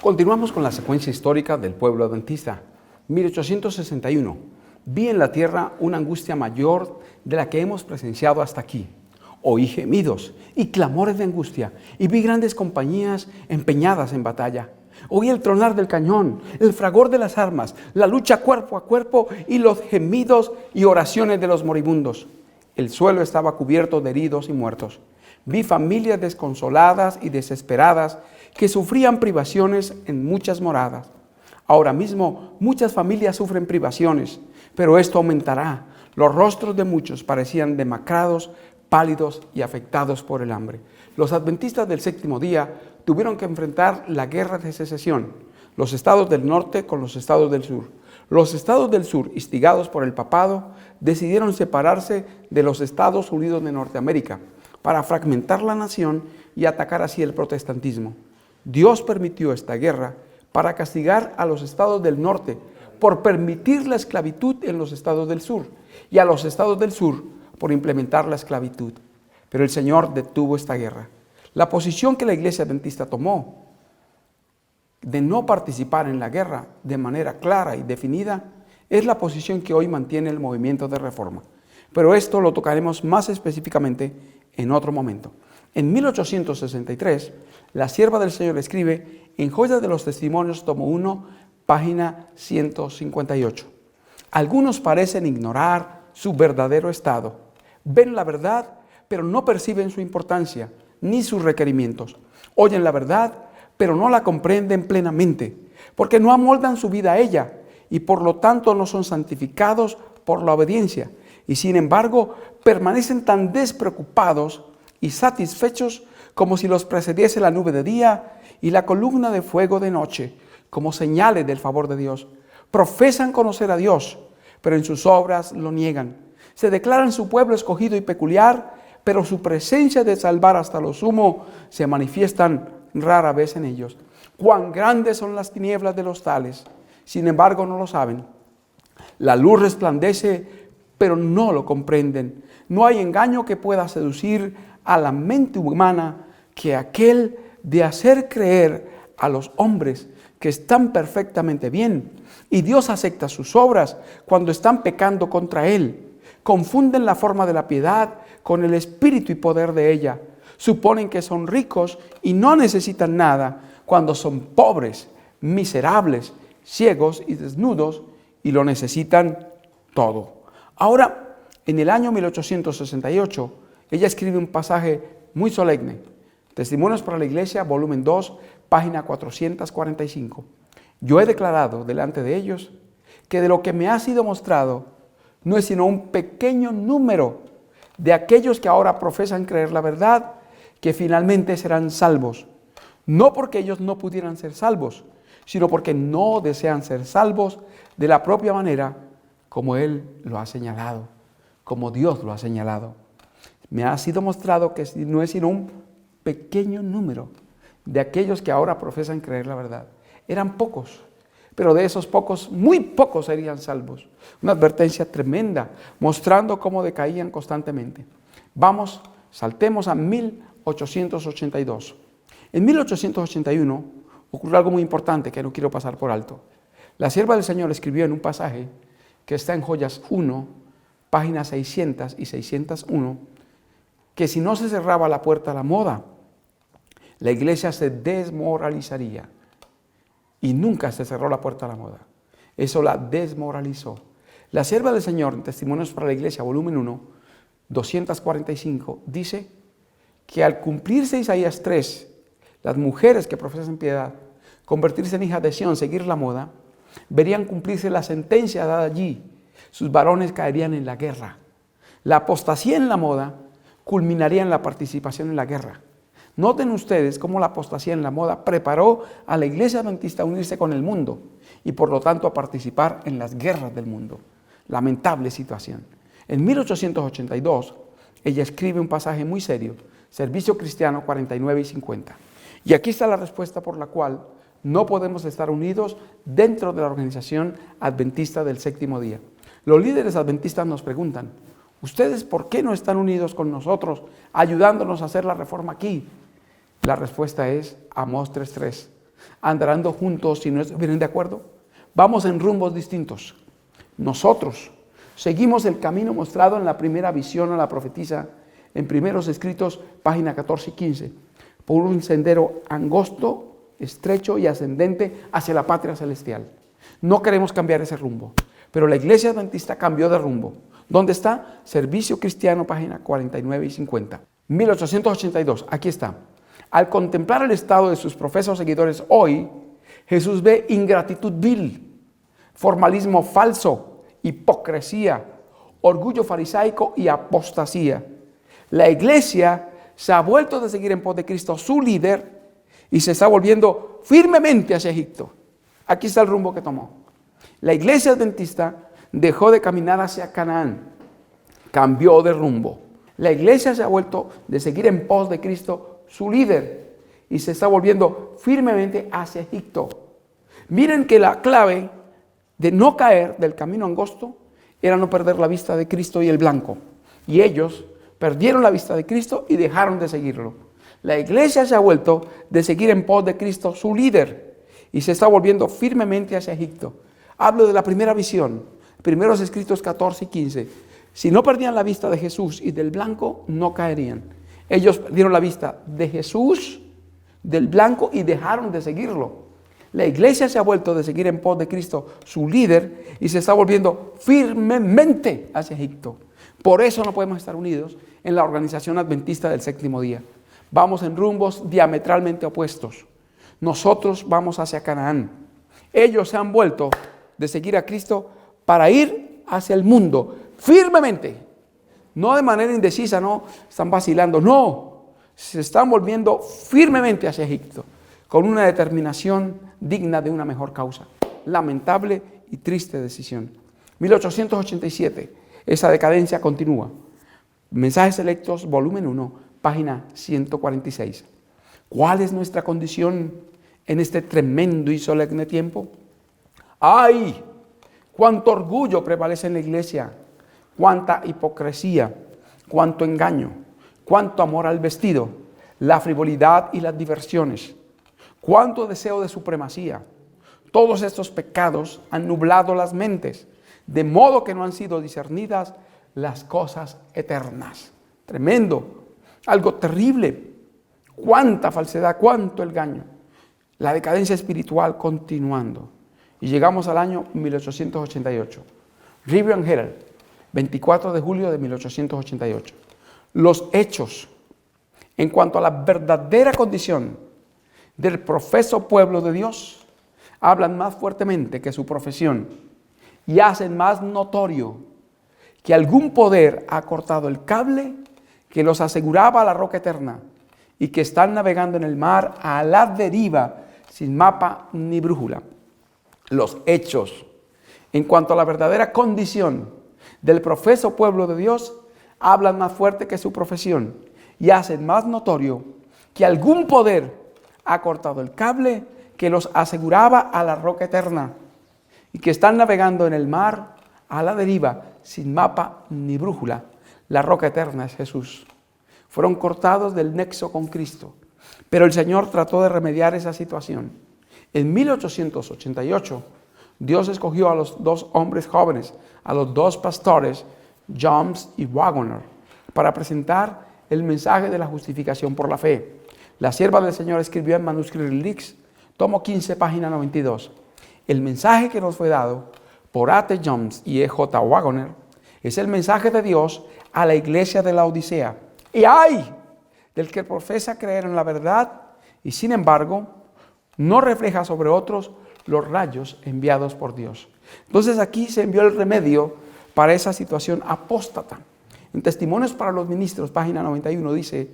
Continuamos con la secuencia histórica del pueblo adventista. 1861. Vi en la tierra una angustia mayor de la que hemos presenciado hasta aquí. Oí gemidos y clamores de angustia y vi grandes compañías empeñadas en batalla. Oí el tronar del cañón, el fragor de las armas, la lucha cuerpo a cuerpo y los gemidos y oraciones de los moribundos. El suelo estaba cubierto de heridos y muertos. Vi familias desconsoladas y desesperadas que sufrían privaciones en muchas moradas. Ahora mismo muchas familias sufren privaciones, pero esto aumentará. Los rostros de muchos parecían demacrados, pálidos y afectados por el hambre. Los adventistas del séptimo día tuvieron que enfrentar la guerra de secesión, los estados del norte con los estados del sur. Los estados del sur, instigados por el papado, decidieron separarse de los Estados Unidos de Norteamérica para fragmentar la nación y atacar así el protestantismo. Dios permitió esta guerra para castigar a los estados del norte por permitir la esclavitud en los estados del sur y a los estados del sur por implementar la esclavitud. Pero el Señor detuvo esta guerra. La posición que la iglesia adventista tomó de no participar en la guerra de manera clara y definida es la posición que hoy mantiene el movimiento de reforma. Pero esto lo tocaremos más específicamente en otro momento. En 1863, la sierva del Señor escribe en Joyas de los Testimonios, tomo 1, página 158. Algunos parecen ignorar su verdadero estado. Ven la verdad, pero no perciben su importancia ni sus requerimientos. Oyen la verdad, pero no la comprenden plenamente, porque no amoldan su vida a ella y por lo tanto no son santificados por la obediencia. Y sin embargo, permanecen tan despreocupados y satisfechos como si los precediese la nube de día y la columna de fuego de noche, como señales del favor de Dios. Profesan conocer a Dios, pero en sus obras lo niegan. Se declaran su pueblo escogido y peculiar, pero su presencia de salvar hasta lo sumo se manifiestan rara vez en ellos. Cuán grandes son las tinieblas de los tales, sin embargo no lo saben. La luz resplandece, pero no lo comprenden. No hay engaño que pueda seducir a la mente humana que aquel de hacer creer a los hombres que están perfectamente bien y Dios acepta sus obras cuando están pecando contra Él. Confunden la forma de la piedad con el espíritu y poder de ella. Suponen que son ricos y no necesitan nada cuando son pobres, miserables, ciegos y desnudos y lo necesitan todo. Ahora, en el año 1868, ella escribe un pasaje muy solemne. Testimonios para la Iglesia, volumen 2, página 445. Yo he declarado delante de ellos que de lo que me ha sido mostrado no es sino un pequeño número de aquellos que ahora profesan creer la verdad, que finalmente serán salvos. No porque ellos no pudieran ser salvos, sino porque no desean ser salvos de la propia manera como Él lo ha señalado, como Dios lo ha señalado. Me ha sido mostrado que no es sino un pequeño número de aquellos que ahora profesan creer la verdad. Eran pocos, pero de esos pocos, muy pocos serían salvos. Una advertencia tremenda, mostrando cómo decaían constantemente. Vamos, saltemos a 1882. En 1881 ocurrió algo muy importante que no quiero pasar por alto. La sierva del Señor escribió en un pasaje que está en Joyas 1, páginas 600 y 601, que si no se cerraba la puerta a la moda, la iglesia se desmoralizaría. Y nunca se cerró la puerta a la moda. Eso la desmoralizó. La sierva del Señor, en Testimonios para la Iglesia, volumen 1, 245, dice que al cumplirse Isaías 3, las mujeres que profesan piedad, convertirse en hijas de Sión, seguir la moda, verían cumplirse la sentencia dada allí. Sus varones caerían en la guerra. La apostasía en la moda culminaría en la participación en la guerra. Noten ustedes cómo la apostasía en la moda preparó a la iglesia adventista a unirse con el mundo y por lo tanto a participar en las guerras del mundo. Lamentable situación. En 1882, ella escribe un pasaje muy serio, Servicio Cristiano 49 y 50. Y aquí está la respuesta por la cual no podemos estar unidos dentro de la organización adventista del séptimo día. Los líderes adventistas nos preguntan, ¿ustedes por qué no están unidos con nosotros, ayudándonos a hacer la reforma aquí? La respuesta es Amós 3:3. ¿Andarán juntos si no estuvieran de acuerdo? Vamos en rumbos distintos. Nosotros seguimos el camino mostrado en la primera visión a la profetisa, en Primeros Escritos, página 14 y 15, por un sendero angosto, estrecho y ascendente hacia la patria celestial. No queremos cambiar ese rumbo, pero la iglesia adventista cambió de rumbo. ¿Dónde está? Servicio Cristiano, página 49 y 50. 1882, aquí está. Al contemplar el estado de sus profesos seguidores hoy, Jesús ve ingratitud vil, formalismo falso, hipocresía, orgullo farisaico y apostasía. La iglesia se ha vuelto de seguir en pos de Cristo, su líder, y se está volviendo firmemente hacia Egipto. Aquí está el rumbo que tomó. La iglesia adventista dejó de caminar hacia Canaán, cambió de rumbo. La iglesia se ha vuelto de seguir en pos de Cristo, su líder, y se está volviendo firmemente hacia Egipto. Miren que la clave de no caer del camino angosto era no perder la vista de Cristo y el blanco. Y ellos perdieron la vista de Cristo y dejaron de seguirlo. La iglesia se ha vuelto de seguir en pos de Cristo, su líder, y se está volviendo firmemente hacia Egipto. Hablo de la primera visión, Primeros Escritos 14 y 15. Si no perdían la vista de Jesús y del blanco, no caerían. Ellos perdieron la vista de Jesús, del blanco, y dejaron de seguirlo. La iglesia se ha vuelto de seguir en pos de Cristo, su líder, y se está volviendo firmemente hacia Egipto. Por eso no podemos estar unidos en la organización adventista del séptimo día. Vamos en rumbos diametralmente opuestos. Nosotros vamos hacia Canaán. Ellos se han vuelto de seguir a Cristo para ir hacia el mundo firmemente. No de manera indecisa, no están vacilando, no. Se están volviendo firmemente hacia Egipto, con una determinación digna de una mejor causa. Lamentable y triste decisión. 1887, esa decadencia continúa. Mensajes Selectos, volumen 1, página 146. ¿Cuál es nuestra condición en este tremendo y solemne tiempo? ¡Ay! ¡Cuánto orgullo prevalece en la iglesia! ¡Cuánta hipocresía! ¡Cuánto engaño! ¡Cuánto amor al vestido! La frivolidad y las diversiones. ¡Cuánto deseo de supremacía! Todos estos pecados han nublado las mentes, de modo que no han sido discernidas las cosas eternas. Tremendo, algo terrible. Cuánta falsedad, cuánto engaño. La decadencia espiritual continuando. Y llegamos al año 1888. Review and Herald, 24 de julio de 1888. Los hechos en cuanto a la verdadera condición del profeso pueblo de Dios hablan más fuertemente que su profesión y hacen más notorio que algún poder ha cortado el cable que los aseguraba a la roca eterna y que están navegando en el mar a la deriva sin mapa ni brújula. Los hechos en cuanto a la verdadera condición del profeso pueblo de Dios hablan más fuerte que su profesión y hacen más notorio que algún poder ha cortado el cable que los aseguraba a la roca eterna y que están navegando en el mar a la deriva sin mapa ni brújula. La roca eterna es Jesús. Fueron cortados del nexo con Cristo, pero el Señor trató de remediar esa situación. En 1888, Dios escogió a los dos hombres jóvenes, a los dos pastores, Jones y Waggoner, para presentar el mensaje de la justificación por la fe. La sierva del Señor escribió en Manuscript Relics, tomo 15, página 92. El mensaje que nos fue dado por A.T. Jones y E.J. Waggoner es el mensaje de Dios a la iglesia de la Odisea. Y ¡ay! Del que profesa creer en la verdad y sin embargo no refleja sobre otros los rayos enviados por Dios. Entonces aquí se envió el remedio para esa situación apóstata. En Testimonios para los Ministros, página 91, dice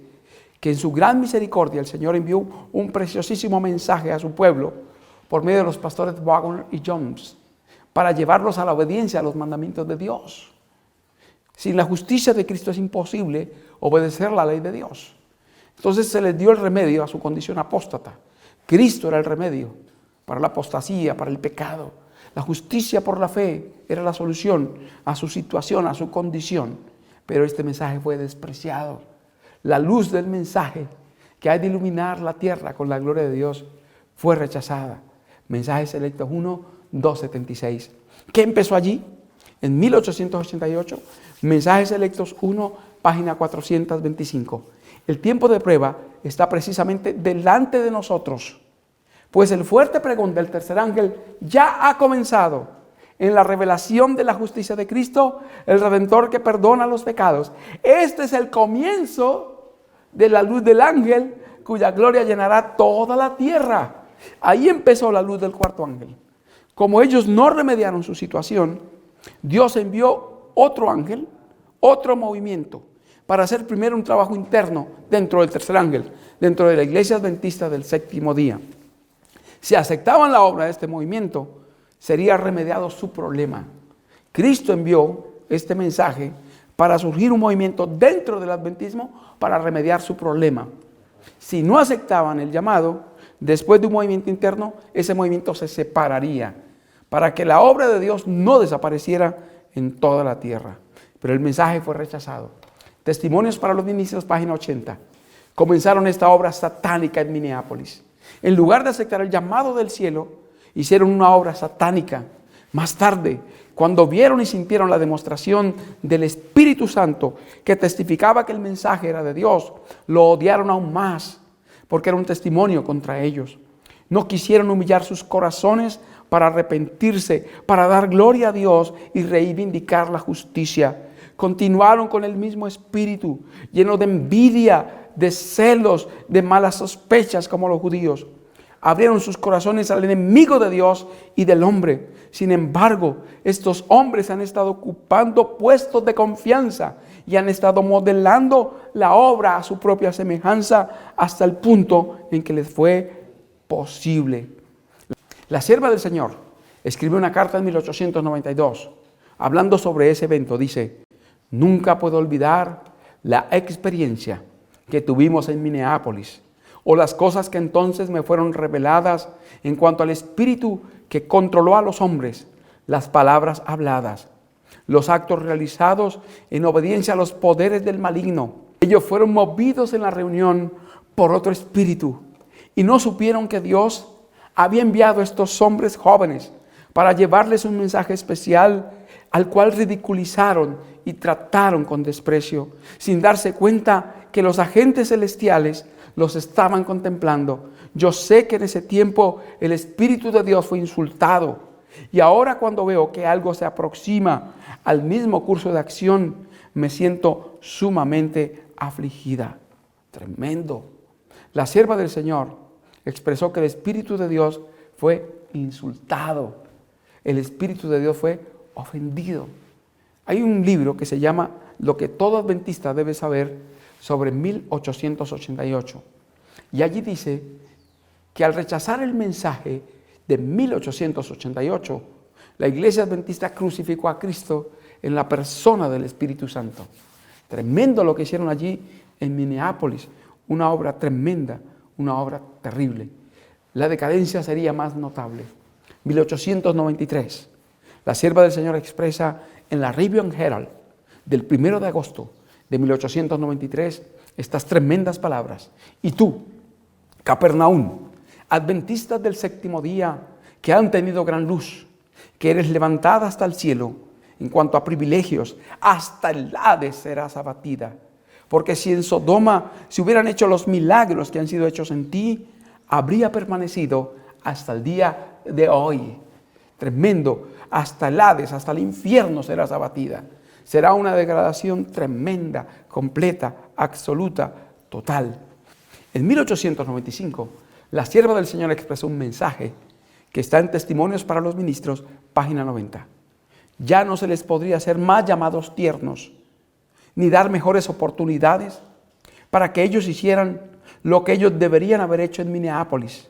que en su gran misericordia el Señor envió un preciosísimo mensaje a su pueblo por medio de los pastores Waggoner y Jones para llevarlos a la obediencia a los mandamientos de Dios. Sin la justicia de Cristo es imposible obedecer la ley de Dios. Entonces se les dio el remedio a su condición apóstata. Cristo era el remedio para la apostasía, para el pecado. La justicia por la fe era la solución a su situación, a su condición. Pero este mensaje fue despreciado. La luz del mensaje que hay de iluminar la tierra con la gloria de Dios fue rechazada. Mensajes Selectos 1, 276. ¿Qué empezó allí? En 1888, Mensajes Selectos 1, página 425. El tiempo de prueba está precisamente delante de nosotros, pues el fuerte pregón del tercer ángel ya ha comenzado en la revelación de la justicia de Cristo, el Redentor que perdona los pecados. Este es el comienzo de la luz del ángel, cuya gloria llenará toda la tierra. Ahí empezó la luz del cuarto ángel. Como ellos no remediaron su situación, Dios envió otro ángel, otro movimiento, para hacer primero un trabajo interno dentro del tercer ángel, dentro de la iglesia adventista del séptimo día. Si aceptaban la obra de este movimiento, sería remediado su problema. Cristo envió este mensaje para surgir un movimiento dentro del adventismo para remediar su problema. Si no aceptaban el llamado, después de un movimiento interno, ese movimiento se separaría para que la obra de Dios no desapareciera en toda la tierra. Pero el mensaje fue rechazado. Testimonios para los ministros, página 80. Comenzaron esta obra satánica en Minneapolis. En lugar de aceptar el llamado del cielo, hicieron una obra satánica. Más tarde, cuando vieron y sintieron la demostración del Espíritu Santo que testificaba que el mensaje era de Dios, lo odiaron aún más, porque era un testimonio contra ellos. No quisieron humillar sus corazones para arrepentirse, para dar gloria a Dios y reivindicar la justicia. Continuaron con el mismo espíritu, lleno de envidia, de celos, de malas sospechas como los judíos. Abrieron sus corazones al enemigo de Dios y del hombre. Sin embargo, estos hombres han estado ocupando puestos de confianza y han estado modelando la obra a su propia semejanza hasta el punto en que les fue posible. La sierva del Señor escribió una carta en 1892, hablando sobre ese evento. Dice: nunca puedo olvidar la experiencia que tuvimos en Minneapolis, o las cosas que entonces me fueron reveladas en cuanto al espíritu que controló a los hombres, las palabras habladas, los actos realizados en obediencia a los poderes del maligno. Ellos fueron movidos en la reunión por otro espíritu y no supieron que Dios había enviado a estos hombres jóvenes para llevarles un mensaje especial, al cual ridiculizaron y trataron con desprecio, sin darse cuenta que los agentes celestiales los estaban contemplando. Yo sé que en ese tiempo el Espíritu de Dios fue insultado, y ahora cuando veo que algo se aproxima al mismo curso de acción, me siento sumamente afligida. Tremendo. La sierva del Señor expresó que el Espíritu de Dios fue insultado. El Espíritu de Dios fue ofendido. Hay un libro que se llama Lo que todo adventista debe saber sobre 1888. Y allí dice que al rechazar el mensaje de 1888, la iglesia adventista crucificó a Cristo en la persona del Espíritu Santo. Tremendo lo que hicieron allí en Minneapolis. Una obra tremenda, una obra terrible. La decadencia sería más notable. 1893. La sierva del Señor expresa en la Review and Herald del 1 de agosto de 1893 estas tremendas palabras. Y tú, Capernaum, adventistas del séptimo día, que han tenido gran luz, que eres levantada hasta el cielo, en cuanto a privilegios, hasta el Hades serás abatida. Porque si en Sodoma se hubieran hecho los milagros que han sido hechos en ti, habría permanecido hasta el día de hoy. Tremendo. Hasta el Hades, hasta el infierno serás abatida. Será una degradación tremenda, completa, absoluta, total. En 1895, la sierva del Señor expresó un mensaje que está en Testimonios para los Ministros, página 90. Ya no se les podría hacer más llamados tiernos, ni dar mejores oportunidades para que ellos hicieran lo que ellos deberían haber hecho en Minneapolis.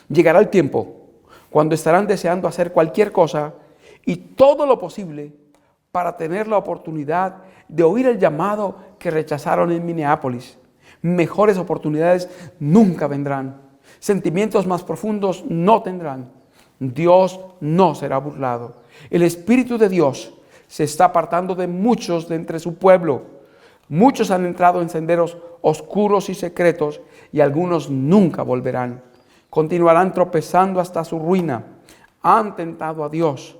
Llegará el tiempo cuando estarán deseando hacer cualquier cosa y todo lo posible para tener la oportunidad de oír el llamado que rechazaron en Minneapolis. Mejores oportunidades nunca vendrán. Sentimientos más profundos no tendrán. Dios no será burlado. El Espíritu de Dios se está apartando de muchos de entre su pueblo. Muchos han entrado en senderos oscuros y secretos y algunos nunca volverán. continuarán tropezando hasta su ruina. Han tentado a Dios,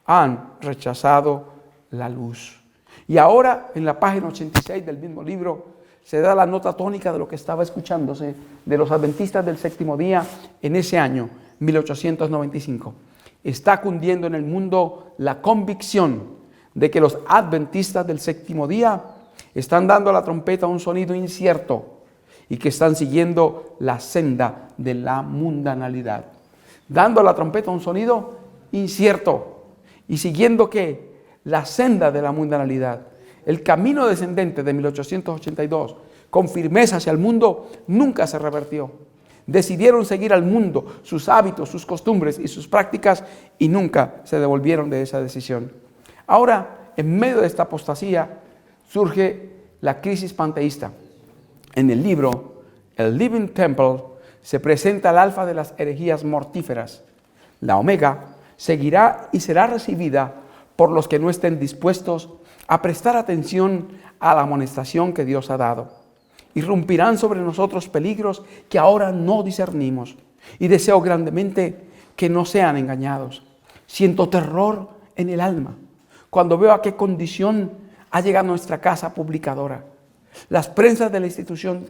han rechazado la luz. Y ahora, en la página 86 del mismo libro, se da la nota tónica de lo que estaba escuchándose de los adventistas del séptimo día en ese año, 1895. Está cundiendo en el mundo la convicción de que los adventistas del séptimo día están dando a la trompeta un sonido incierto y que están siguiendo la senda de la mundanalidad. Dando a la trompeta un sonido incierto y siguiendo ¿qué? La senda de la mundanalidad. El camino descendente de 1882 con firmeza hacia el mundo nunca se revertió. Decidieron seguir al mundo, sus hábitos, sus costumbres y sus prácticas y nunca se devolvieron de esa decisión. Ahora, en medio de esta apostasía, surge la crisis panteísta. En el libro El Living Temple se presenta el alfa de las herejías mortíferas. La omega seguirá y será recibida por los que no estén dispuestos a prestar atención a la amonestación que Dios ha dado. Irrumpirán sobre nosotros peligros que ahora no discernimos y deseo grandemente que no sean engañados. Siento terror en el alma cuando veo a qué condición ha llegado nuestra casa publicadora. Las prensas de la institución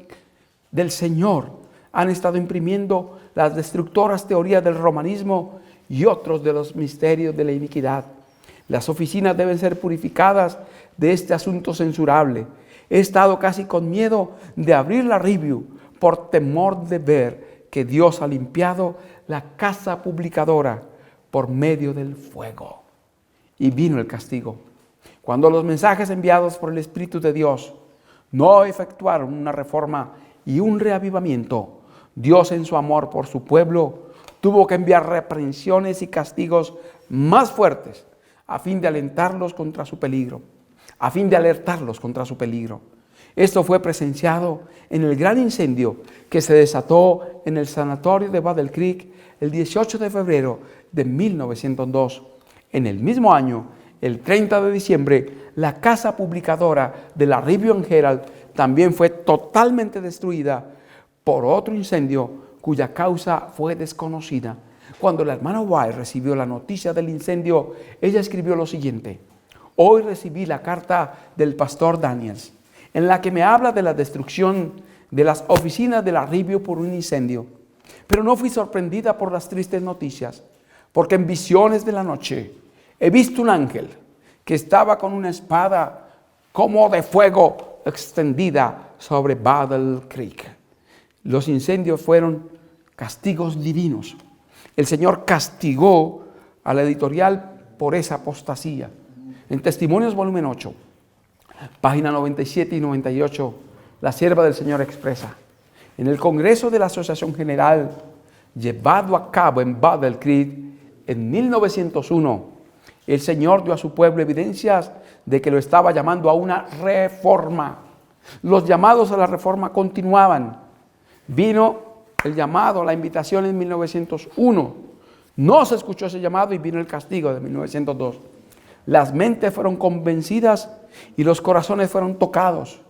del Señor han estado imprimiendo las destructoras teorías del romanismo y otros de los misterios de la iniquidad. Las oficinas deben ser purificadas de este asunto censurable. He estado casi con miedo de abrir la review por temor de ver que Dios ha limpiado la casa publicadora por medio del fuego. Y vino el castigo. Cuando los mensajes enviados por el Espíritu de Dios no efectuaron una reforma y un reavivamiento, Dios en su amor por su pueblo tuvo que enviar reprensiones y castigos más fuertes a fin de alentarlos contra su peligro, a fin de alertarlos contra su peligro. Esto fue presenciado en el gran incendio que se desató en el sanatorio de Battle Creek el 18 de febrero de 1902. En el mismo año, el 30 de diciembre, la casa publicadora de la Review and Herald también fue totalmente destruida por otro incendio cuya causa fue desconocida. Cuando la hermana White recibió la noticia del incendio, ella escribió lo siguiente: hoy recibí la carta del pastor Daniels, en la que me habla de la destrucción de las oficinas de la Review por un incendio. Pero no fui sorprendida por las tristes noticias, porque en visiones de la noche he visto un ángel que estaba con una espada como de fuego extendida sobre Battle Creek. Los incendios fueron castigos divinos. El Señor castigó a la editorial por esa apostasía. En Testimonios, volumen 8, página 97 y 98, la sierva del Señor expresa: en el Congreso de la Asociación General llevado a cabo en Battle Creek en 1901, el Señor dio a su pueblo evidencias de que lo estaba llamando a una reforma. Los llamados a la reforma continuaban. Vino el llamado, la invitación en 1901. No se escuchó ese llamado y vino el castigo de 1902. Las mentes fueron convencidas y los corazones fueron tocados,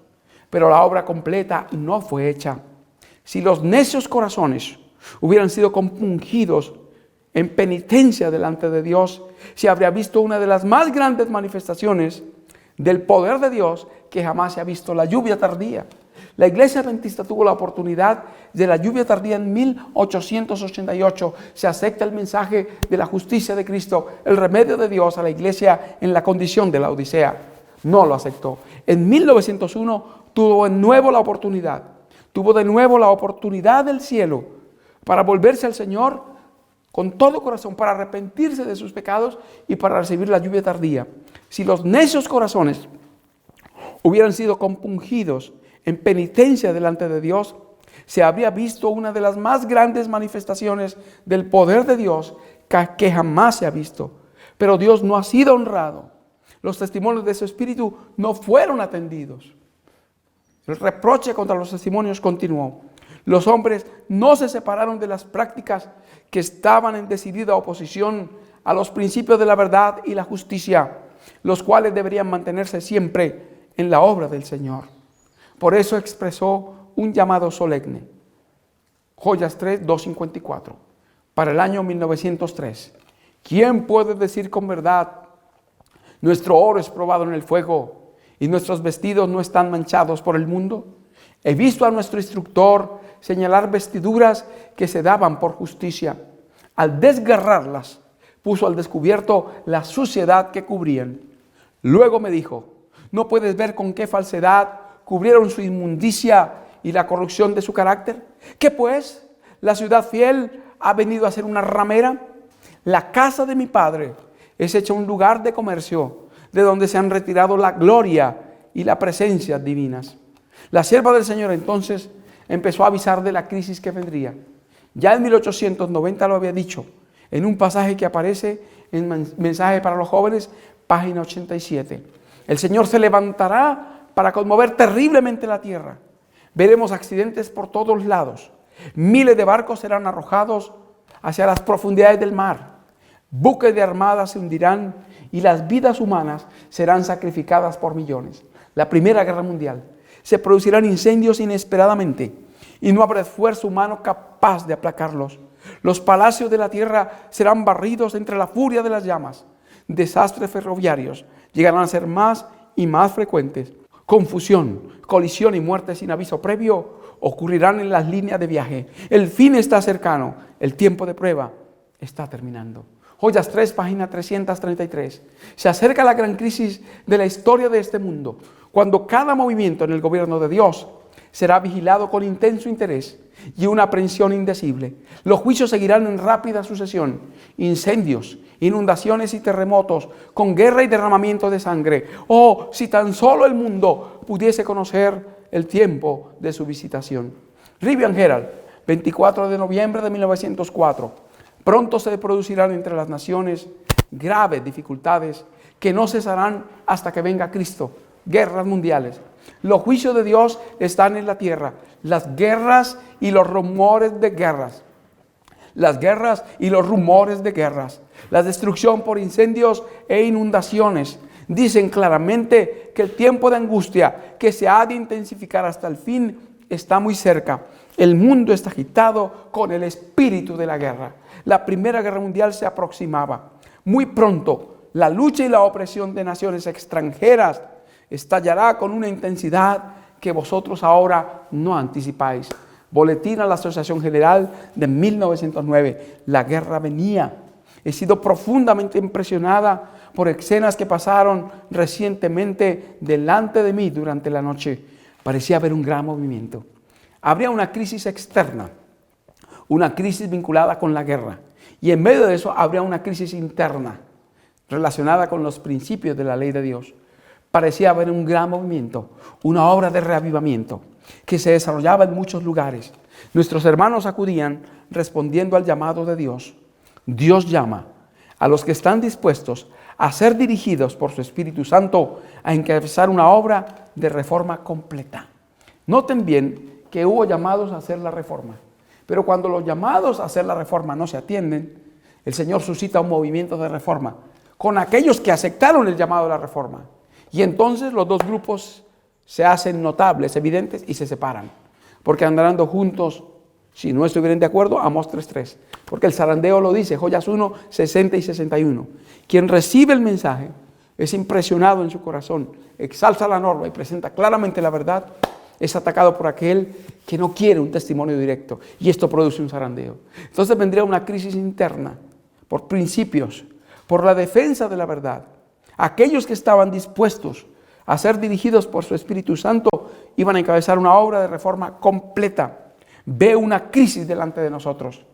pero la obra completa no fue hecha. Si los necios corazones hubieran sido compungidos en penitencia delante de Dios, se habría visto una de las más grandes manifestaciones del poder de Dios que jamás se ha visto: la lluvia tardía. La iglesia adventista tuvo la oportunidad de la lluvia tardía en 1888. Se acepta el mensaje de la justicia de Cristo, el remedio de Dios a la iglesia en la condición de la Odisea. No lo aceptó. En 1901 tuvo de nuevo la oportunidad. Tuvo de nuevo la oportunidad del cielo para volverse al Señor con todo corazón, para arrepentirse de sus pecados y para recibir la lluvia tardía. Si los necios corazones hubieran sido compungidos en penitencia delante de Dios, se habría visto una de las más grandes manifestaciones del poder de Dios que jamás se ha visto. Pero Dios no ha sido honrado. Los testimonios de su Espíritu no fueron atendidos. El reproche contra los testimonios continuó. Los hombres no se separaron de las prácticas que estaban en decidida oposición a los principios de la verdad y la justicia, los cuales deberían mantenerse siempre en la obra del Señor. Por eso expresó un llamado solemne: Joyas 3, 254. Para el año 1903. ¿Quién puede decir con verdad? Nuestro oro es probado en el fuego y nuestros vestidos no están manchados por el mundo. He visto a nuestro instructor señalar vestiduras que se daban por justicia. Al desgarrarlas, puso al descubierto la suciedad que cubrían. Luego me dijo: ¿no puedes ver con qué falsedad cubrieron su inmundicia y la corrupción de su carácter? ¿Qué pues? ¿La ciudad fiel ha venido a ser una ramera? La casa de mi padre es hecha un lugar de comercio, de donde se han retirado la gloria y la presencia divinas. La sierva del Señor entonces empezó a avisar de la crisis que vendría. Ya en 1890 lo había dicho, en un pasaje que aparece en Mensaje para los Jóvenes, página 87. El Señor se levantará para conmover terriblemente la tierra. Veremos accidentes por todos lados. Miles de barcos serán arrojados hacia las profundidades del mar. Buques de armada se hundirán y las vidas humanas serán sacrificadas por millones. La Primera Guerra Mundial. Se producirán incendios inesperadamente y no habrá esfuerzo humano capaz de aplacarlos. Los palacios de la tierra serán barridos entre la furia de las llamas. Desastres ferroviarios llegarán a ser más y más frecuentes. Confusión, colisión y muerte sin aviso previo ocurrirán en las líneas de viaje. El fin está cercano, el tiempo de prueba está terminando. Joyas 3, página 333. Se acerca la gran crisis de la historia de este mundo, cuando cada movimiento en el gobierno de Dios será vigilado con intenso interés y una aprehensión indecible. Los juicios seguirán en rápida sucesión. Incendios, inundaciones y terremotos, con guerra y derramamiento de sangre. Oh, si tan solo el mundo pudiese conocer el tiempo de su visitación. Review and Herald, 24 de noviembre de 1904. Pronto se producirán entre las naciones graves dificultades que no cesarán hasta que venga Cristo. Guerras mundiales. Los juicios de Dios están en la tierra. Las guerras y los rumores de guerras. Las guerras y los rumores de guerras. La destrucción por incendios e inundaciones. Dicen claramente que el tiempo de angustia que se ha de intensificar hasta el fin está muy cerca. El mundo está agitado con el espíritu de la guerra. La Primera Guerra Mundial se aproximaba. Muy pronto, la lucha y la opresión de naciones extranjeras estallará con una intensidad que vosotros ahora no anticipáis. Boletín a la Asociación General de 1909. La guerra venía. He sido profundamente impresionada por escenas que pasaron recientemente delante de mí durante la noche. Parecía haber un gran movimiento. Habría una crisis externa, una crisis vinculada con la guerra. Y en medio de eso habría una crisis interna relacionada con los principios de la ley de Dios. Parecía haber un gran movimiento, una obra de reavivamiento que se desarrollaba en muchos lugares. Nuestros hermanos acudían respondiendo al llamado de Dios. Dios llama a los que están dispuestos a ser dirigidos por su Espíritu Santo a encabezar una obra de reforma completa. Noten bien que hubo llamados a hacer la reforma, pero cuando los llamados a hacer la reforma no se atienden, el Señor suscita un movimiento de reforma con aquellos que aceptaron el llamado a la reforma. Y entonces los dos grupos se hacen notables, evidentes y se separan. Porque andarán juntos, si no estuvieran de acuerdo, Amós 3:3. Porque el zarandeo lo dice, Joyas 1, 60 y 61. Quien recibe el mensaje es impresionado en su corazón, exalza la norma y presenta claramente la verdad, es atacado por aquel que no quiere un testimonio directo. Y esto produce un zarandeo. Entonces vendría una crisis interna por principios, por la defensa de la verdad. Aquellos que estaban dispuestos a ser dirigidos por su Espíritu Santo iban a encabezar una obra de reforma completa. Ve una crisis delante de nosotros.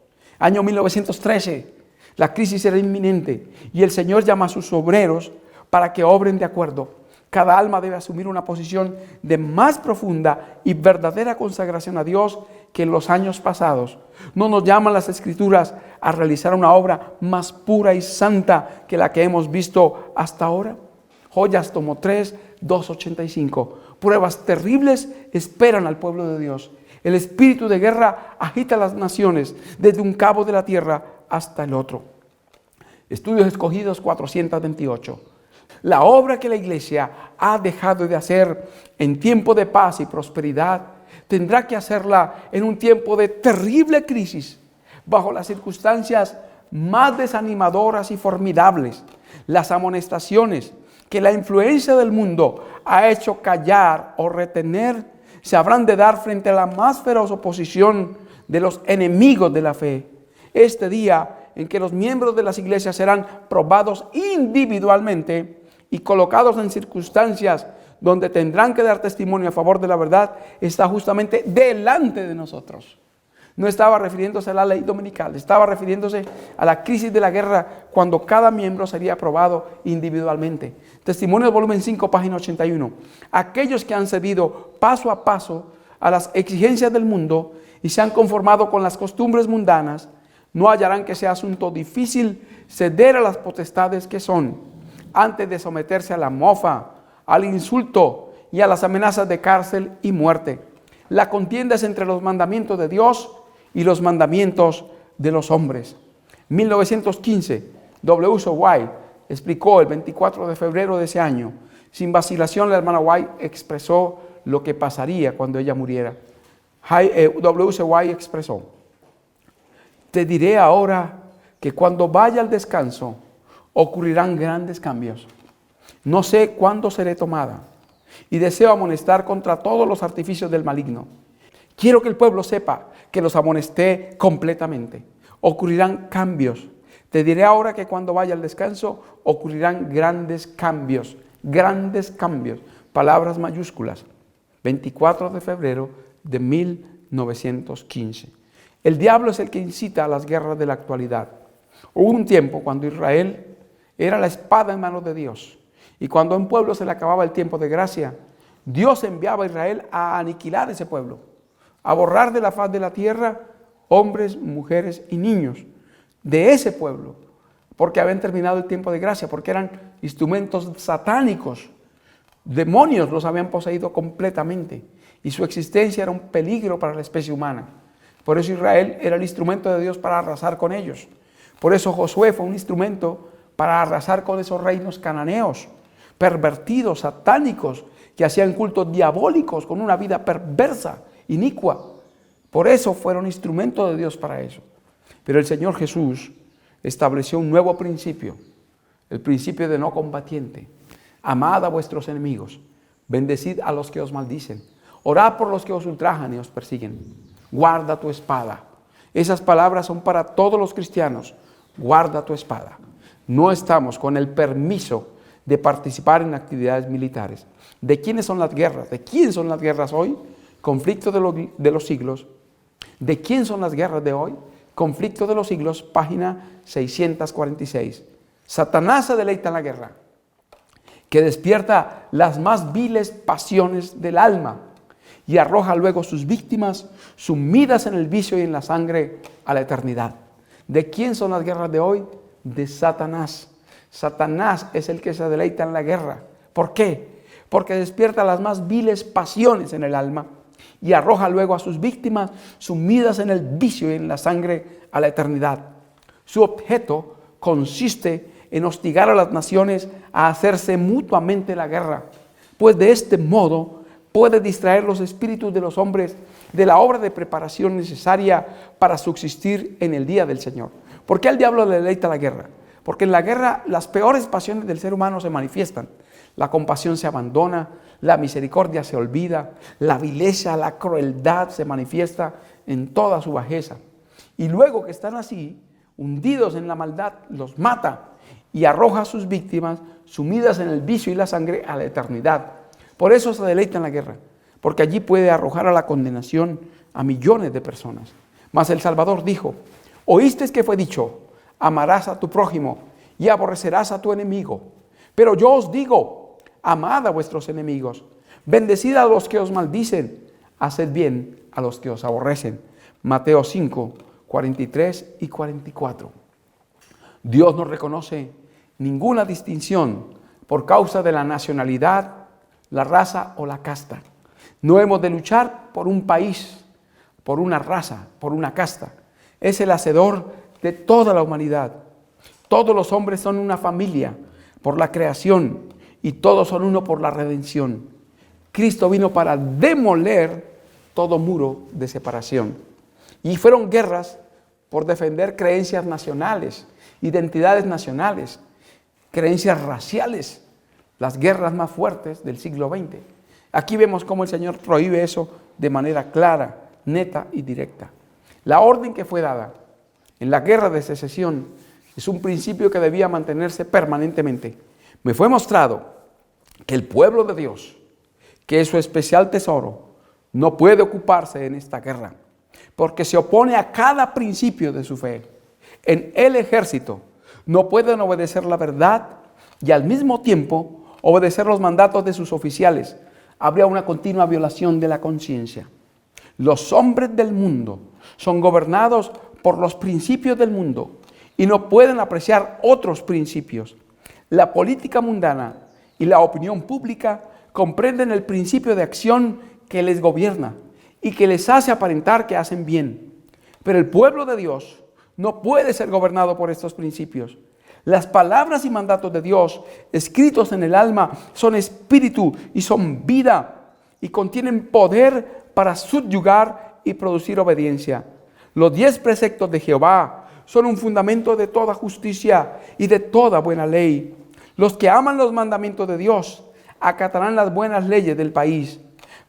Año 1913, la crisis era inminente y el Señor llama a sus obreros para que obren de acuerdo. Cada alma debe asumir una posición de más profunda y verdadera consagración a Dios que en los años pasados. No nos llaman las Escrituras a realizar una obra más pura y santa que la que hemos visto hasta ahora. Joyas, tomo 3, 285. Pruebas terribles esperan al pueblo de Dios. El espíritu de guerra agita las naciones desde un cabo de la tierra hasta el otro. Estudios escogidos 428. La obra que la iglesia ha dejado de hacer en tiempo de paz y prosperidad tendrá que hacerla en un tiempo de terrible crisis, bajo las circunstancias más desanimadoras y formidables. Las amonestaciones que la influencia del mundo ha hecho callar o retener se habrán de dar frente a la más feroz oposición de los enemigos de la fe. Este día en que los miembros de las iglesias serán probados individualmente y colocados en circunstancias donde tendrán que dar testimonio a favor de la verdad, está justamente delante de nosotros. No estaba refiriéndose a la ley dominical, estaba refiriéndose a la crisis de la guerra cuando cada miembro sería probado individualmente. Testimonios, volumen 5, página 81. Aquellos que han cedido paso a paso a las exigencias del mundo y se han conformado con las costumbres mundanas, no hallarán que sea asunto difícil ceder a las potestades que son, antes de someterse a la mofa, al insulto y a las amenazas de cárcel y muerte. La contienda es entre los mandamientos de Dios y los mandamientos de los hombres. 1915, W. White explicó el 24 de febrero de ese año. Sin vacilación, la hermana White expresó lo que pasaría cuando ella muriera. W. White expresó: te diré ahora que cuando vaya al descanso ocurrirán grandes cambios. No sé cuándo seré tomada y deseo amonestar contra todos los artificios del maligno. Quiero que el pueblo sepa que los amonesté completamente. Ocurrirán cambios. Te diré ahora que cuando vaya al descanso ocurrirán grandes cambios. Grandes cambios. Palabras mayúsculas. 24 de febrero de 1915. El diablo es el que incita a las guerras de la actualidad. Hubo un tiempo cuando Israel era la espada en manos de Dios. Y cuando a un pueblo se le acababa el tiempo de gracia, Dios enviaba a Israel a aniquilar ese pueblo, a borrar de la faz de la tierra hombres, mujeres y niños de ese pueblo, porque habían terminado el tiempo de gracia, porque eran instrumentos satánicos. Demonios los habían poseído completamente y su existencia era un peligro para la especie humana. Por eso Israel era el instrumento de Dios para arrasar con ellos. Por eso Josué fue un instrumento para arrasar con esos reinos cananeos, pervertidos, satánicos, que hacían cultos diabólicos con una vida perversa, inicua. Por eso fueron instrumentos de Dios para eso. Pero el Señor Jesús estableció un nuevo principio, el principio de no combatiente. Amad a vuestros enemigos, bendecid a los que os maldicen, orad por los que os ultrajan y os persiguen. Guarda tu espada. Esas palabras son para todos los cristianos. Guarda tu espada. No estamos con el permiso de participar en actividades militares. ¿De quiénes son las guerras? ¿De quién son las guerras hoy? Conflicto de los siglos. ¿De quién son las guerras de hoy? Conflicto de los siglos, página 646. Satanás se deleita en la guerra, que despierta las más viles pasiones del alma y arroja luego sus víctimas sumidas en el vicio y en la sangre a la eternidad. ¿De quién son las guerras de hoy? De Satanás. Satanás es el que se deleita en la guerra. ¿Por qué? Porque despierta las más viles pasiones en el alma y arroja luego a sus víctimas sumidas en el vicio y en la sangre a la eternidad. Su objeto consiste en hostigar a las naciones a hacerse mutuamente la guerra, pues de este modo puede distraer los espíritus de los hombres de la obra de preparación necesaria para subsistir en el día del Señor. ¿Por qué al diablo le deleita la guerra? Porque en la guerra las peores pasiones del ser humano se manifiestan. La compasión se abandona, la misericordia se olvida, la vileza, la crueldad se manifiesta en toda su bajeza. Y luego que están así, hundidos en la maldad, los mata y arroja a sus víctimas sumidas en el vicio y la sangre a la eternidad. Por eso se deleita en la guerra, porque allí puede arrojar a la condenación a millones de personas. Mas el Salvador dijo: oísteis que fue dicho, amarás a tu prójimo y aborrecerás a tu enemigo. Pero yo os digo, amad a vuestros enemigos, bendecid a los que os maldicen, haced bien a los que os aborrecen. Mateo 5, 43 y 44. Dios no reconoce ninguna distinción por causa de la nacionalidad, la raza o la casta. No hemos de luchar por un país, por una raza, por una casta. Es el hacedor de toda la humanidad. Todos los hombres son una familia por la creación y todos son uno por la redención. Cristo vino para demoler todo muro de separación. Y fueron guerras por defender creencias nacionales, identidades nacionales, creencias raciales, las guerras más fuertes del siglo XX. Aquí vemos cómo el Señor prohíbe eso de manera clara, neta y directa. La orden que fue dada en la guerra de secesión es un principio que debía mantenerse permanentemente. Me fue mostrado que el pueblo de Dios, que es su especial tesoro, no puede ocuparse en esta guerra, porque se opone a cada principio de su fe. En el ejército no pueden obedecer la verdad y al mismo tiempo obedecer los mandatos de sus oficiales. Habría una continua violación de la conciencia. Los hombres del mundo son gobernados por los principios del mundo y no pueden apreciar otros principios. La política mundana y la opinión pública comprenden el principio de acción que les gobierna y que les hace aparentar que hacen bien. Pero el pueblo de Dios no puede ser gobernado por estos principios. Las palabras y mandatos de Dios escritos en el alma son espíritu y son vida y contienen poder para subyugar y producir obediencia. Los 10 preceptos de Jehová son un fundamento de toda justicia y de toda buena ley. Los que aman los mandamientos de Dios acatarán las buenas leyes del país.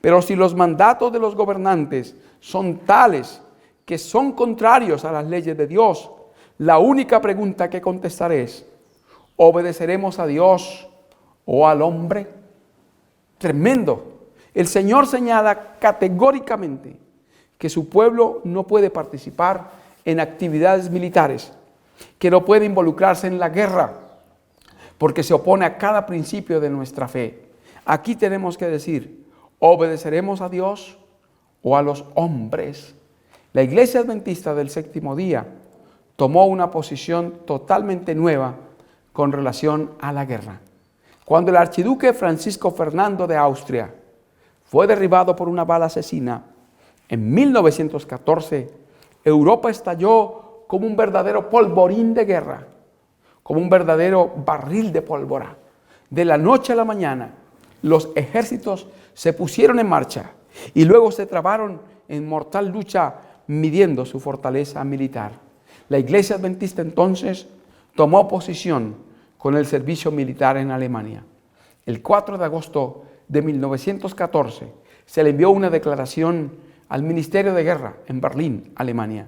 Pero si los mandatos de los gobernantes son tales que son contrarios a las leyes de Dios, la única pregunta que contestaré es: ¿obedeceremos a Dios o al hombre? Tremendo. El Señor señala categóricamente que su pueblo no puede participar en actividades militares, que no puede involucrarse en la guerra, porque se opone a cada principio de nuestra fe. Aquí tenemos que decir: ¿obedeceremos a Dios o a los hombres? La Iglesia Adventista del Séptimo Día tomó una posición totalmente nueva con relación a la guerra. Cuando el archiduque Francisco Fernando de Austria fue derribado por una bala asesina en 1914, Europa estalló como un verdadero polvorín de guerra, como un verdadero barril de pólvora. De la noche a la mañana, los ejércitos se pusieron en marcha y luego se trabaron en mortal lucha midiendo su fortaleza militar. La Iglesia Adventista entonces tomó posición con el servicio militar en Alemania. El 4 de agosto de 1914 se le envió una declaración al Ministerio de Guerra en Berlín, Alemania.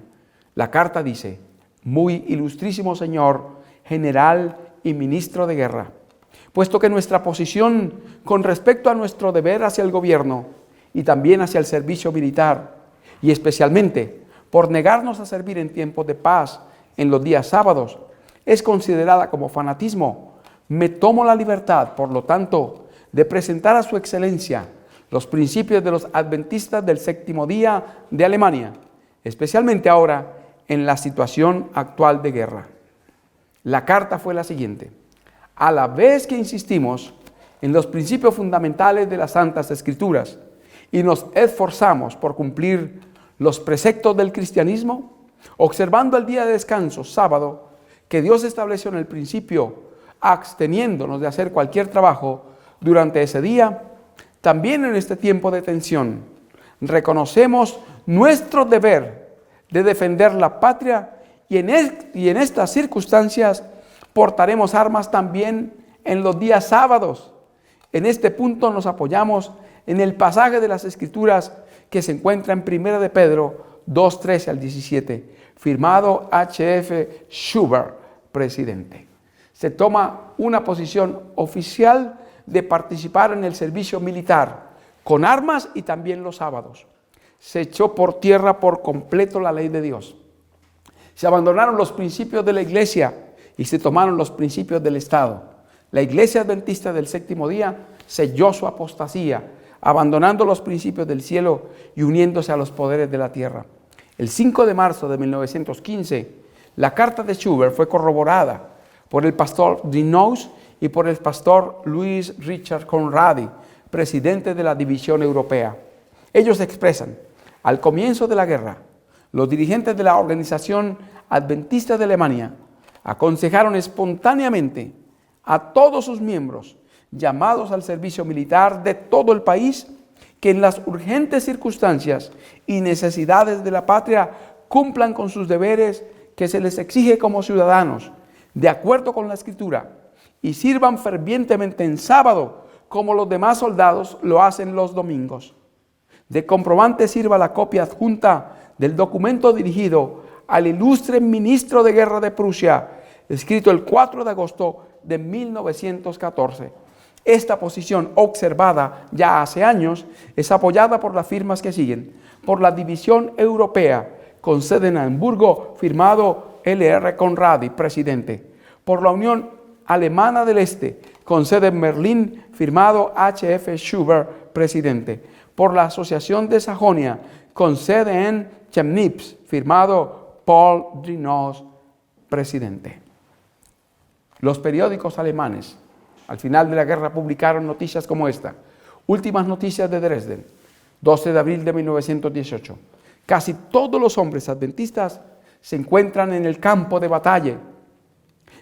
La carta dice: muy ilustrísimo señor, general y ministro de guerra, puesto que nuestra posición con respecto a nuestro deber hacia el gobierno y también hacia el servicio militar, y especialmente por negarnos a servir en tiempos de paz en los días sábados, es considerada como fanatismo, me tomo la libertad, por lo tanto, de presentar a su excelencia los principios de los adventistas del Séptimo Día de Alemania, especialmente ahora en la situación actual de guerra. La carta fue la siguiente: a la vez que insistimos en los principios fundamentales de las Santas Escrituras y nos esforzamos por cumplir los preceptos del cristianismo, observando el día de descanso, sábado, que Dios estableció en el principio, absteniéndonos de hacer cualquier trabajo durante ese día, también en este tiempo de tensión, reconocemos nuestro deber de defender la patria y en estas circunstancias portaremos armas también en los días sábados. En este punto nos apoyamos en el pasaje de las Escrituras que se encuentra en 1 de Pedro 2:13 al 17, firmado H.F. Schubert, presidente. Se toma una posición oficial de participar en el servicio militar, con armas y también los sábados. Se echó por tierra por completo la ley de Dios. Se abandonaron los principios de la Iglesia y se tomaron los principios del Estado. La Iglesia Adventista del Séptimo Día selló su apostasía, abandonando los principios del cielo y uniéndose a los poderes de la tierra. El 5 de marzo de 1915, la carta de Schubert fue corroborada por el pastor Dinoz y por el pastor Louis Richard Conradi, presidente de la División Europea. Ellos expresan: al comienzo de la guerra, los dirigentes de la Organización Adventista de Alemania aconsejaron espontáneamente a todos sus miembros llamados al servicio militar de todo el país que en las urgentes circunstancias y necesidades de la patria cumplan con sus deberes que se les exige como ciudadanos, de acuerdo con la Escritura, y sirvan fervientemente en sábado, como los demás soldados lo hacen los domingos. De comprobante sirva la copia adjunta del documento dirigido al ilustre ministro de Guerra de Prusia, escrito el 4 de agosto de 1914. Esta posición, observada ya hace años, es apoyada por las firmas que siguen: por la División Europea, con sede en Hamburgo, firmado L.R. Conradi, presidente; por la Unión Alemana del Este, con sede en Berlín, firmado H.F. Schubert, presidente; por la Asociación de Sajonia, con sede en Chemnitz, firmado Paul Drinot, presidente. Los periódicos alemanes al final de la guerra publicaron noticias como esta: últimas noticias de Dresden, 12 de abril de 1918. Casi todos los hombres adventistas se encuentran en el campo de batalla.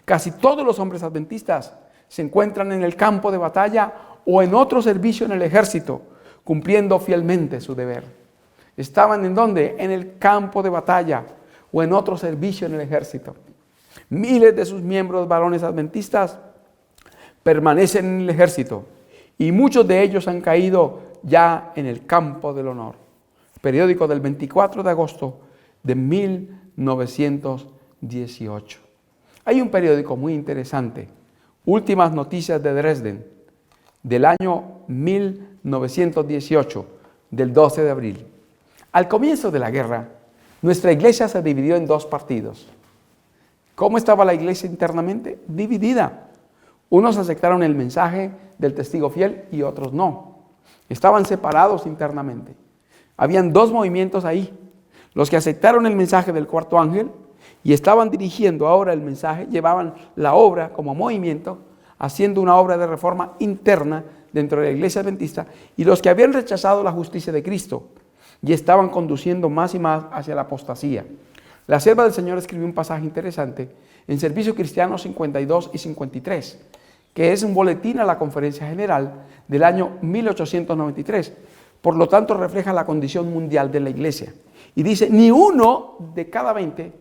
Casi todos los hombres adventistas se encuentran en el campo de batalla o en otro servicio en el ejército, cumpliendo fielmente su deber. ¿Estaban en dónde? En el campo de batalla o en otro servicio en el ejército. Miles de sus miembros varones adventistas permanecen en el ejército y muchos de ellos han caído ya en el campo del honor. Periódico del 24 de agosto de 1918. Hay un periódico muy interesante, Últimas Noticias de Dresden, del año 1918, del 12 de abril. Al comienzo de la guerra, nuestra iglesia se dividió en dos partidos. ¿Cómo estaba la iglesia internamente? Dividida. Unos aceptaron el mensaje del testigo fiel y otros no. Estaban separados internamente. Habían dos movimientos ahí. Los que aceptaron el mensaje del cuarto ángel y estaban dirigiendo ahora el mensaje, llevaban la obra como movimiento, haciendo una obra de reforma interna dentro de la iglesia adventista, y los que habían rechazado la justicia de Cristo y estaban conduciendo más y más hacia la apostasía. La sierva del Señor escribió un pasaje interesante en Servicio Cristiano 52 y 53, que es un boletín a la Conferencia General del año 1893. Por lo tanto, refleja la condición mundial de la iglesia. Y dice: ni uno de cada 20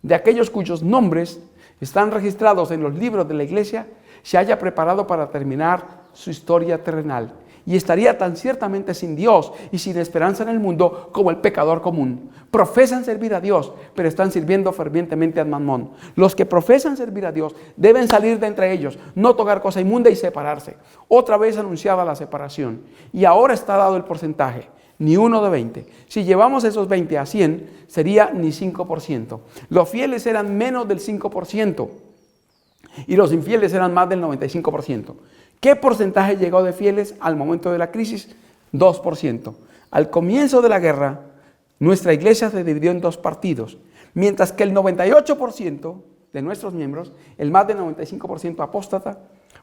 de aquellos cuyos nombres están registrados en los libros de la iglesia se haya preparado para terminar su historia terrenal, y estaría tan ciertamente sin Dios y sin esperanza en el mundo como el pecador común. Profesan servir a Dios, pero están sirviendo fervientemente a Mamón. Los que profesan servir a Dios deben salir de entre ellos, no tocar cosa inmunda y separarse. Otra vez anunciada la separación, y ahora está dado el porcentaje: ni uno de 20. Si llevamos esos 20 a 100, sería ni 5%. Los fieles eran menos del 5%, y los infieles eran más del 95%. ¿Qué porcentaje llegó de fieles al momento de la crisis? 2%. Al comienzo de la guerra, nuestra iglesia se dividió en dos partidos, mientras que el 98% de nuestros miembros, el más del 95% apóstata,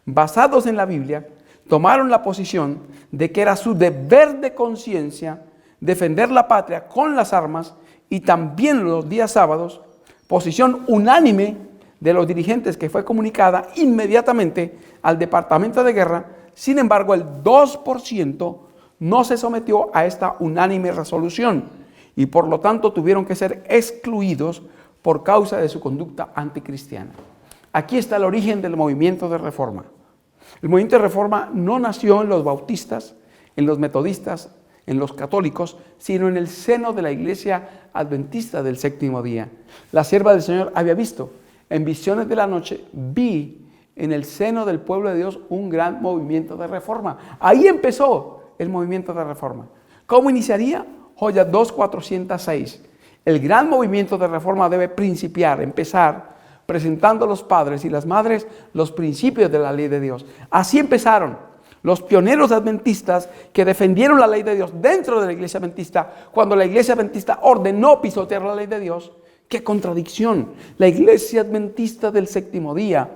basados en la Biblia, tomaron la posición de que era su deber de conciencia defender la patria con las armas, y también los días sábados, posición unánime de los dirigentes que fue comunicada inmediatamente al Departamento de Guerra. Sin embargo, el 2% no se sometió a esta unánime resolución y por lo tanto tuvieron que ser excluidos por causa de su conducta anticristiana. Aquí está el origen del movimiento de reforma. El movimiento de reforma no nació en los bautistas, en los metodistas, en los católicos, sino en el seno de la iglesia adventista del séptimo día. La sierva del Señor había visto en visiones de la noche, vi en el seno del pueblo de Dios un gran movimiento de reforma. Ahí empezó el movimiento de reforma. ¿Cómo iniciaría? Joya 2:406. El gran movimiento de reforma debe empezar presentando a los padres y las madres los principios de la ley de Dios. Así empezaron los pioneros adventistas que defendieron la ley de Dios dentro de la iglesia adventista, cuando la iglesia adventista ordenó pisotear la ley de Dios. ¡Qué contradicción! La iglesia adventista del séptimo día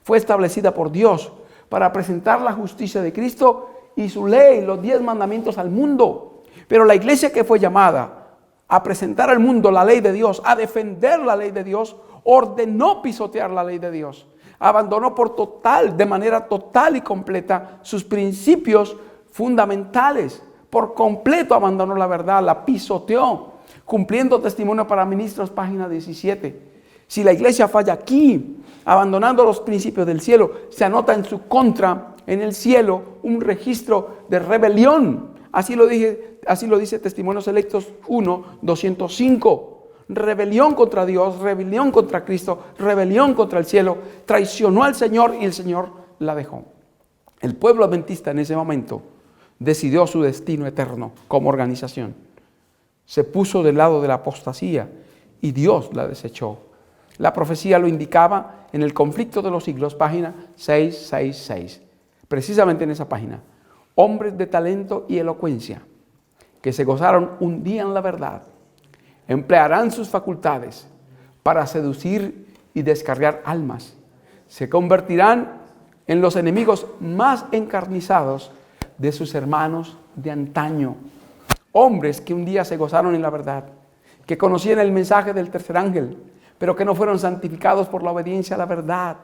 fue establecida por Dios para presentar la justicia de Cristo y su ley, los 10 mandamientos al mundo. Pero la iglesia que fue llamada a presentar al mundo la ley de Dios, a defender la ley de Dios, ordenó pisotear la ley de Dios. Abandonó de manera total y completa sus principios fundamentales Por completo abandonó la verdad, la pisoteó, cumpliendo testimonio para ministros, página 17. Si la iglesia falla aquí, abandonando los principios del cielo, se anota en su contra, en el cielo, un registro de rebelión. Así lo dice Testimonios Selectos 1, 205. Rebelión contra Dios, rebelión contra Cristo, rebelión contra el cielo. Traicionó al Señor y el Señor la dejó. El pueblo adventista en ese momento decidió su destino eterno como organización. Se puso del lado de la apostasía y Dios la desechó. La profecía lo indicaba en el conflicto de los siglos, página 666. Precisamente en esa página. Hombres de talento y elocuencia que se gozaron un día en la verdad, emplearán sus facultades para seducir y descarriar almas. Se convertirán en los enemigos más encarnizados de sus hermanos de antaño. Hombres que un día se gozaron en la verdad, que conocían el mensaje del tercer ángel, pero que no fueron santificados por la obediencia a la verdad.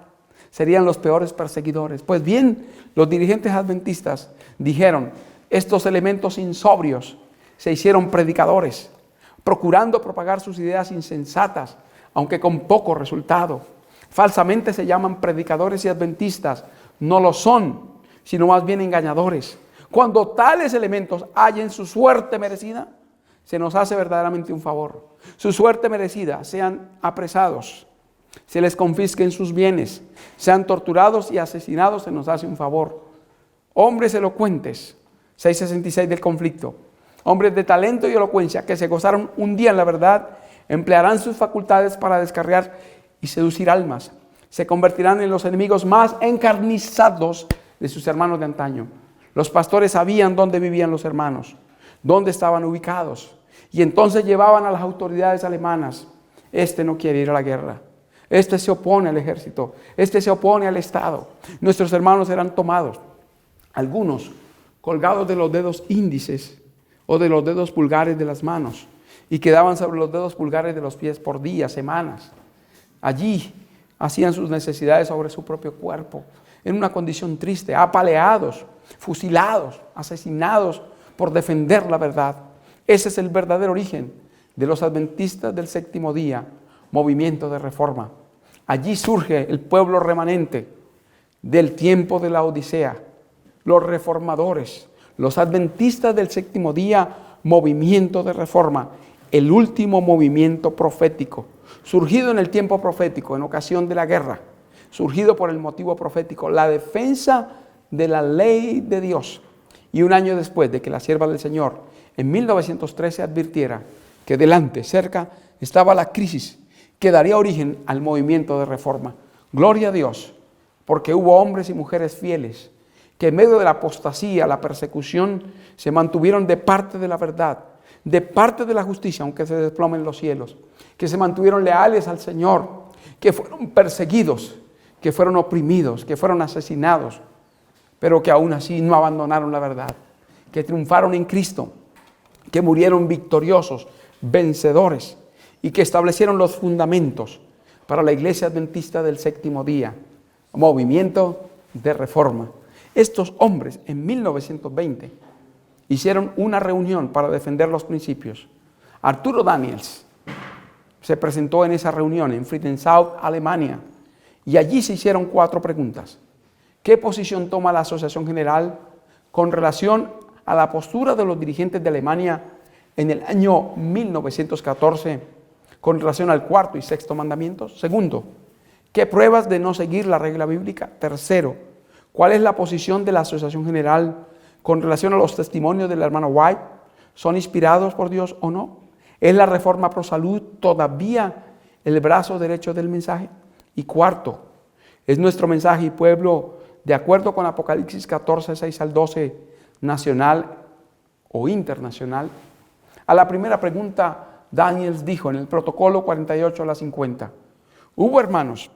Serían los peores perseguidores. Pues bien, los dirigentes adventistas dijeron, estos elementos insobrios se hicieron predicadores, procurando propagar sus ideas insensatas, aunque con poco resultado. Falsamente se llaman predicadores y adventistas. No lo son, sino más bien engañadores. Cuando tales elementos hallen su suerte merecida, se nos hace verdaderamente un favor. Su suerte merecida, sean apresados, se les confisquen sus bienes, sean torturados y asesinados, se nos hace un favor. Hombres elocuentes, 666 del conflicto, hombres de talento y elocuencia que se gozaron un día en la verdad, emplearán sus facultades para descarriar y seducir almas. Se convertirán en los enemigos más encarnizados de sus hermanos de antaño. Los pastores sabían dónde vivían los hermanos, dónde estaban ubicados, y entonces llevaban a las autoridades alemanas. Este no quiere ir a la guerra. Este se opone al ejército. Este se opone al Estado. Nuestros hermanos eran tomados, algunos colgados de los dedos índices o de los dedos pulgares de las manos, y quedaban sobre los dedos pulgares de los pies por días, semanas. Allí hacían sus necesidades sobre su propio cuerpo, en una condición triste, apaleados, fusilados, asesinados por defender la verdad. Ese es el verdadero origen de los adventistas del séptimo día, movimiento de reforma. Allí surge el pueblo remanente del tiempo de la Odisea, los reformadores, los adventistas del séptimo día, movimiento de reforma, el último movimiento profético, surgido en el tiempo profético, en ocasión de la guerra, surgido por el motivo profético, la defensa de la ley de Dios. Y un año después de que la sierva del Señor, en 1913, advirtiera que delante, cerca, estaba la crisis que daría origen al movimiento de reforma. Gloria a Dios, porque hubo hombres y mujeres fieles que en medio de la apostasía, la persecución, se mantuvieron de parte de la verdad, de parte de la justicia, aunque se desplomen los cielos, que se mantuvieron leales al Señor, que fueron perseguidos, que fueron oprimidos, que fueron asesinados, pero que aún así no abandonaron la verdad, que triunfaron en Cristo, que murieron victoriosos, vencedores, y que establecieron los fundamentos para la iglesia adventista del séptimo día, movimiento de reforma. Estos hombres en 1920 hicieron una reunión para defender los principios. Arturo Daniels se presentó en esa reunión en Friedensau, Alemania, y allí se hicieron 4 preguntas. ¿Qué posición toma la Asociación General con relación a la postura de los dirigentes de Alemania en el año 1914 con relación al 4º y 6º mandamientos? Segundo, ¿qué pruebas de no seguir la regla bíblica? Tercero, ¿cuál es la posición de la Asociación General con relación a los testimonios del hermano White? ¿Son inspirados por Dios o no? ¿Es la reforma pro salud todavía el brazo derecho del mensaje? Y cuarto, ¿es nuestro mensaje y pueblo de acuerdo con Apocalipsis 14, 6 al 12, nacional o internacional? A la primera pregunta, Daniels dijo en el protocolo 48 a la 50, hubo hermanos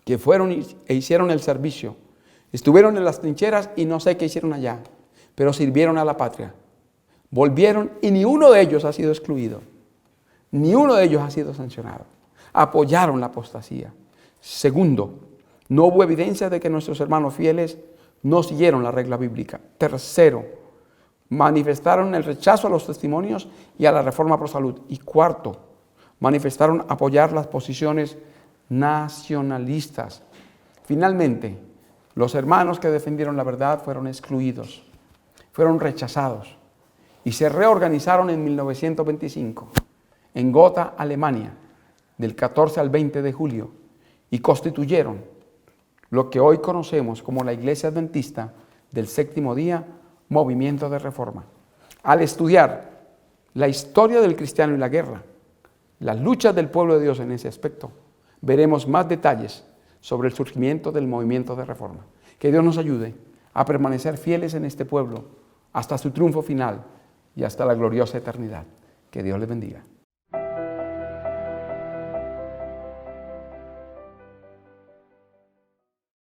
que fueron e hicieron el servicio, estuvieron en las trincheras y no sé qué hicieron allá, pero sirvieron a la patria. Volvieron y ni uno de ellos ha sido excluido, ni uno de ellos ha sido sancionado. Apoyaron la apostasía. Segundo, no hubo evidencia de que nuestros hermanos fieles no siguieron la regla bíblica. Tercero, manifestaron el rechazo a los testimonios y a la reforma pro salud. Y cuarto, manifestaron apoyar las posiciones nacionalistas. Finalmente, los hermanos que defendieron la verdad fueron excluidos, fueron rechazados y se reorganizaron en 1925 en Gotha, Alemania, del 14 al 20 de julio, y constituyeron lo que hoy conocemos como la Iglesia Adventista del Séptimo Día, Movimiento de Reforma. Al estudiar la historia del cristiano y la guerra, las luchas del pueblo de Dios en ese aspecto, veremos más detalles sobre el surgimiento del movimiento de reforma. Que Dios nos ayude a permanecer fieles en este pueblo hasta su triunfo final y hasta la gloriosa eternidad. Que Dios les bendiga.